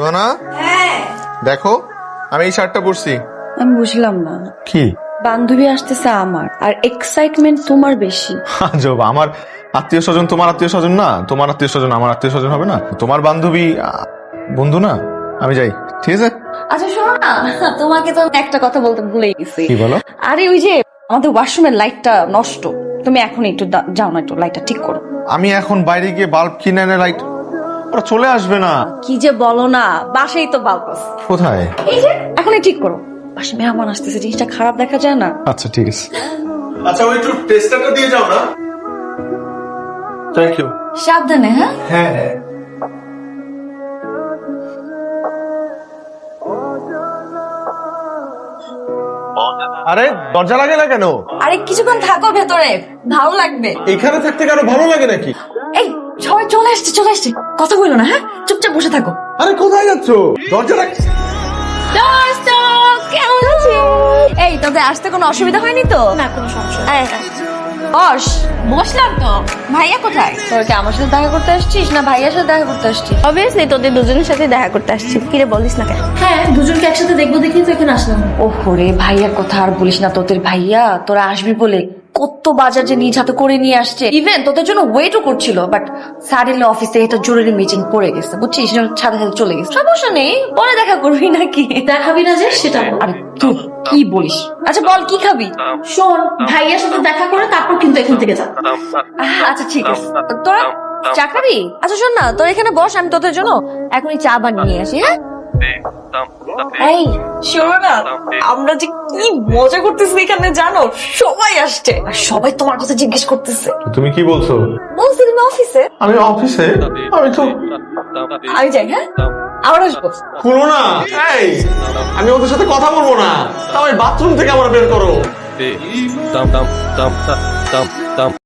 সোহানা, হ্যাঁ দেখো আমি এই শার্টটা পরছি। আমি বুঝলাম না, কি বান্ধবী আসতেছে আমার আর এক্সাইটমেন্ট তোমার বেশি। আজব, আমার আত্মীয় স্বজন তোমার আত্মীয় স্বজন না, তোমার আত্মীয় স্বজন আমার আত্মীয় স্বজন হবে না? তোমার বান্ধবী বন্ধু না? আমি যাই, ঠিক আছে? আচ্ছা শোনো না, তোমাকে তো আমি একটা কথা বলতে ভুলে গেছি। কি বলো? আরে ওই যে আমাদের ওয়াশরুমের লাইটটা নষ্ট, তুমি এখন একটু যাও না, একটু লাইটটা ঠিক করো। আমি এখন বাইরে গিয়ে বাল্ব কিনে এনে লাইট, ওরা চলে আসবে না। কি যে বলো না, বাসাই তো বাল্ব আছে। কোথায়? এই যে এখনই ঠিক করো, বাসে মেহমান আসতেছে, জিনিসটা খারাপ দেখা যায় না। আচ্ছা ঠিক আছে। আচ্ছা ওই একটু টেস্টারটা দিয়ে যাও না। Thank you. সাবধানে। হ্যাঁ হ্যাঁ হ্যাঁ। আরে দরজা লাগে না কেন? আরে কিছুক্ষণ থাকো ভেতরে, ভালো লাগবে। এখানে থাকতে কেন ভালো লাগে নাকি? এই সবাই চলে আসছে চলে আসছে, কথা বলো না, হ্যাঁ চুপচাপ বসে থাকো। আরে কোথায় যাচ্ছ? দরজাটা কেমন আছিস? এই তোদের আসতে কোনো অসুবিধা হয়নি তো? না কোনো সমস্যা এই, বস। বসলাম তো। ভাইয়া কোথায়? তোর কি আমার সাথে দেখা করতে আসছিস না ভাইয়ার সাথে দেখা করতে আসছিস? অবভিয়াসলি তোদের দুজনের সাথে দেখা করতে আসছি। কিরে বলিস না কেন? হ্যাঁ দুজনকে একসাথে দেখবো দেখি তো এখানে আসলাম। ওহো রে, ভাইয়ার কথা আর বলিস না, তোদের ভাইয়া তোরা আসবি বলে কত বাজার যে নিজ হাতে করে নিয়ে আসছে, ইভেন তোদের জন্য ওয়েটও করছিল, বাট সাডেনলি অফিসে এটা জরুরি মিটিং পড়ে গেছে, বুঝছিস, সাথে সাথে চলে গেছে। সমস্যা নেই, পরে দেখা করবি নাকি? দেখাবি না যে সেটা বল। আরে তুই কি বলিস? আচ্ছা বল কি খাবি? শোন ভাইয়ার সাথে দেখা করে তারপর কিন্তু এখান থেকে যা। আচ্ছা ঠিক আছে, তোরা চা খাবি? আচ্ছা শোন না, তোর এখানে বস, আমি তোদের জন্য এখনই চা বানিয়ে নিয়ে আসি। হ্যাঁ এই শোনো না, আমরা যে কি মজা করতেছি এখানে জানো, সবাই আসছে আর সবাই তোমার কথা জিজ্ঞেস করতেছে। তুমি কি বলছো? বলছি তুমি অফিসে। আমি অফিসে? আমি তো আমি যাই, হ্যাঁ আবার আসবো। খুলো না। এই আমি ওদের সাথে কথা বলবো না, তাও বাথরুম থেকে আমার বের করো।